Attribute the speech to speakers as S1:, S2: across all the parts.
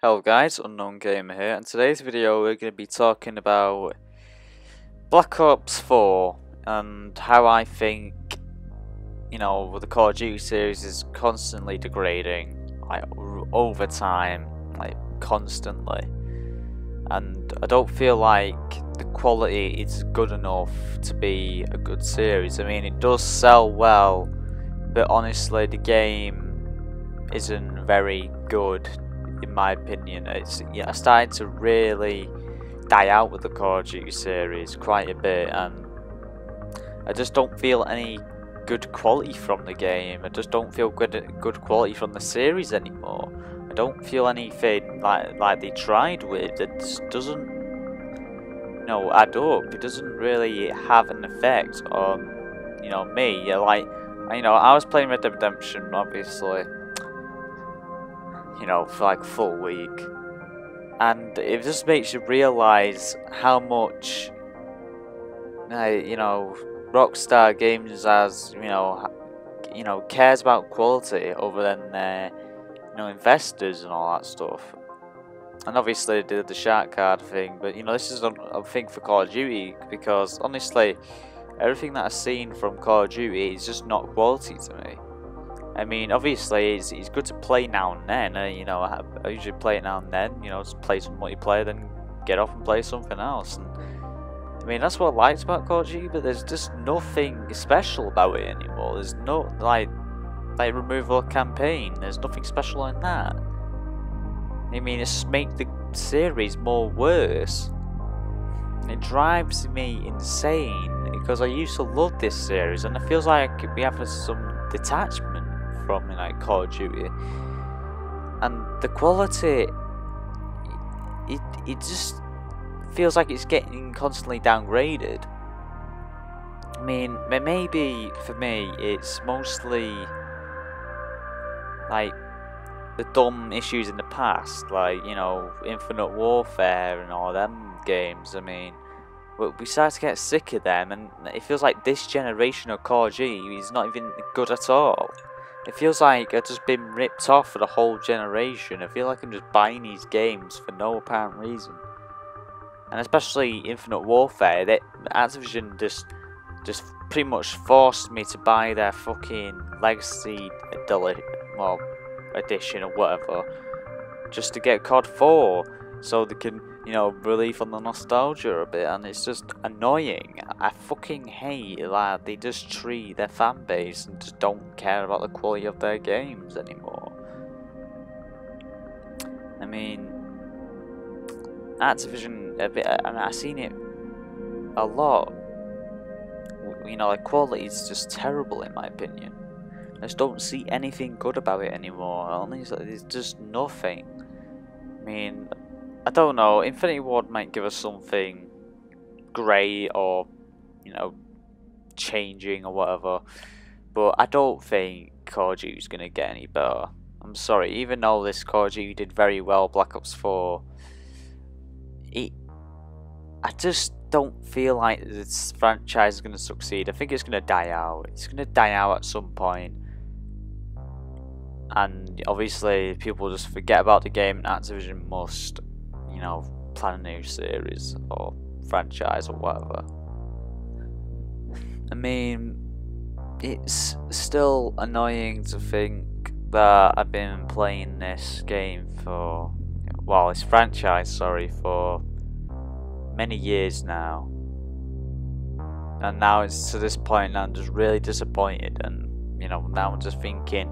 S1: Hello guys, Unknown Gamer here, and today's video we're going to be talking about Black Ops 4 and how I think, the Call of Duty series is constantly degrading, like over time, like constantly, and I don't feel like the quality is good enough to be a good series. I mean, it does sell well, but honestly the game isn't very good. In my opinion, it's starting to really die out with the Call of Duty series quite a bit, and I just don't feel any good quality from the game. I just don't feel good quality from the series anymore. I don't feel anything like they tried with. It just doesn't, add up. It doesn't really have an effect on, me. I was playing Red Dead Redemption, obviously. For like a full week, and it just makes you realize how much Rockstar Games has cares about quality over than investors and all that stuff. And obviously they did the shark card thing, but this is a thing for Call of Duty, because honestly everything that I've seen from Call of Duty is just not quality to me. I mean, obviously, it's good to play now and then. I usually play it now and then. Just play some multiplayer, then get off and play something else. And I mean, that's what I liked about Call of Duty, but there's just nothing special about it anymore. There's no like removal of campaign. There's nothing special in that. I mean, it's just make the series more worse. It drives me insane because I used to love this series, and it feels like we have some detachment from Call of Duty, and the quality it just feels like it's getting constantly downgraded. I mean, maybe for me it's mostly like the dumb issues in the past, like Infinite Warfare and all them games. I mean, we start to get sick of them, and it feels like this generation of Call of Duty is not even good at all. It feels like I've just been ripped off for the whole generation. I feel like I'm just buying these games for no apparent reason. And especially Infinite Warfare, that Activision just pretty much forced me to buy their fucking Legacy edition or whatever, just to get COD 4, so they can relieve on the nostalgia a bit, and it's just annoying. I fucking hate that they just treat their fan base and just don't care about the quality of their games anymore. I mean, Activision, I've seen it a lot. Like quality is just terrible in my opinion. I just don't see anything good about it anymore. Honestly, there's just nothing. I mean, I don't know, Infinity Ward might give us something great or, changing or whatever, but I don't think Call of Duty is going to get any better. I'm sorry, even though this Call of Duty did very well, Black Ops 4, I just don't feel like this franchise is going to succeed. I think it's going to die out. It's going to die out at some point. And obviously, people just forget about the game, and Activision must plan a new series or franchise or whatever. I mean, it's still annoying to think that I've been playing this game for, this franchise, for many years now. And now it's to this point, and I'm just really disappointed, and now I'm just thinking,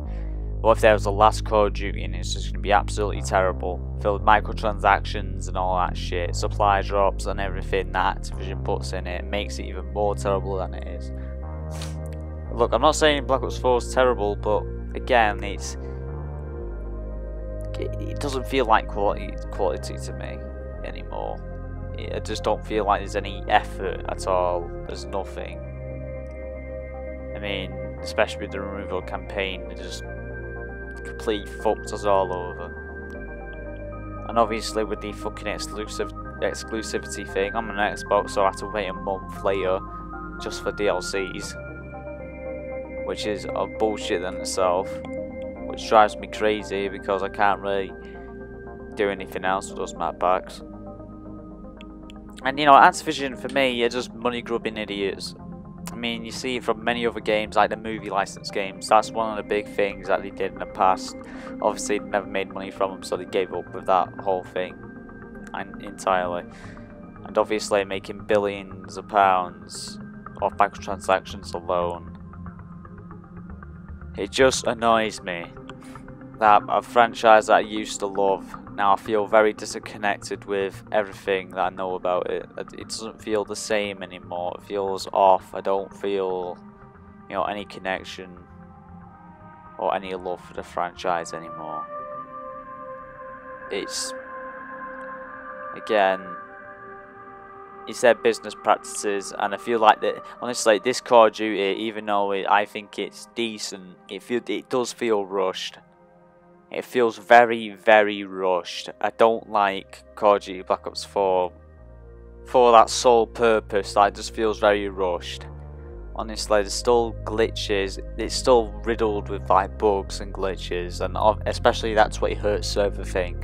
S1: what if there was the last Call of Duty and it's just going to be absolutely terrible, filled with microtransactions and all that shit, supply drops and everything that Activision puts in it, makes it even more terrible than it is. Look, I'm not saying Black Ops 4 is terrible, but again, it doesn't feel like quality to me anymore. I just don't feel like there's any effort at all. There's nothing. I mean, especially with the removal campaign, it just completely fucked us all over. And obviously with the fucking exclusivity thing, I'm an Xbox, so I have to wait a month later just for DLCs, which is a bullshit in itself, which drives me crazy because I can't really do anything else with those map packs. And you know, Activision for me are just money grubbing idiots. I mean, you see from many other games, like the movie license games, that's one of the big things that they did in the past. Obviously, they never made money from them, so they gave up with that whole thing entirely. And obviously, making billions of pounds off microtransactions alone. It just annoys me that a franchise that I used to love, now I feel very disconnected with everything that I know about it. It doesn't feel the same anymore. It feels off. I don't feel, you know, any connection or any love for the franchise anymore. It's, again, it's their business practices, and I feel like that. Honestly, this Call of Duty, even though I think it's decent, it does feel rushed. It feels very, very rushed. I don't like Call of Duty Black Ops 4 for that sole purpose. That just feels very rushed. Honestly, there's still glitches. It's still riddled with like bugs and glitches, and especially that 20Hz server thing.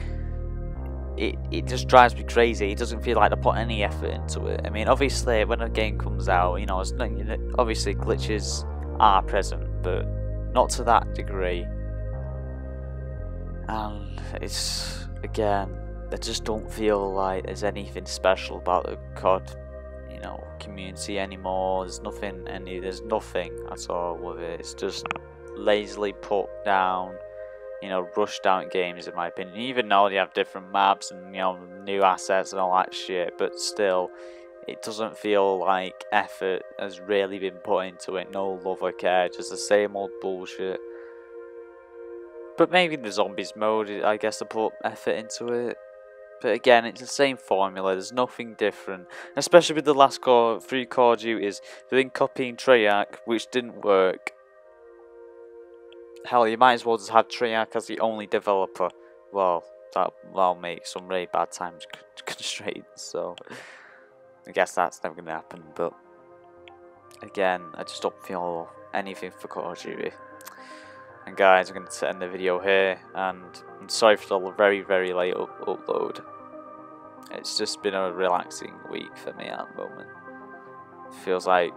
S1: It just drives me crazy. It doesn't feel like they put any effort into it. I mean, obviously, when a game comes out, you know, it's not, obviously glitches are present, but not to that degree. And it's, again, I just don't feel like there's anything special about the COD, you know, community anymore. There's nothing at all with it. It's just lazily put down, you know, rushed out games, in my opinion. Even though they have different maps and, you know, new assets and all that shit, but still, it doesn't feel like effort has really been put into it. No love or care, just the same old bullshit. But maybe the zombies mode, I guess, they put effort into it. But again, it's the same formula. There's nothing different. Especially with the last 3 Call of Duties, they've been copying Treyarch, which didn't work. Hell, you might as well just have Treyarch as the only developer. Well, that'll make some really bad times constraints. So I guess that's never going to happen. But again, I just don't feel anything for Call of Duty. And guys, I'm going to end the video here, and I'm sorry for the very, very late upload. It's just been a relaxing week for me at the moment. It feels like,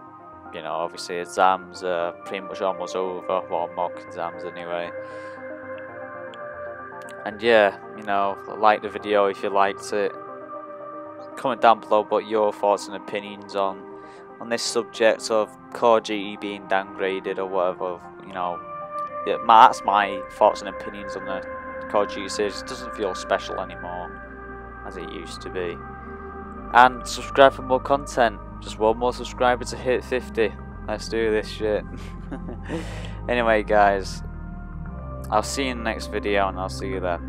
S1: you know, obviously exams are pretty much almost over, well, mock exams anyway. And yeah, you know, like the video if you liked it. Comment down below what your thoughts and opinions on this subject of Call of Duty being downgraded or whatever, you know. Yeah, that's my thoughts and opinions on the Call of Duty series. It doesn't feel special anymore as it used to be. And subscribe for more content. Just one more subscriber to hit 50. Let's do this shit. Anyway guys, I'll see you in the next video, and I'll see you there.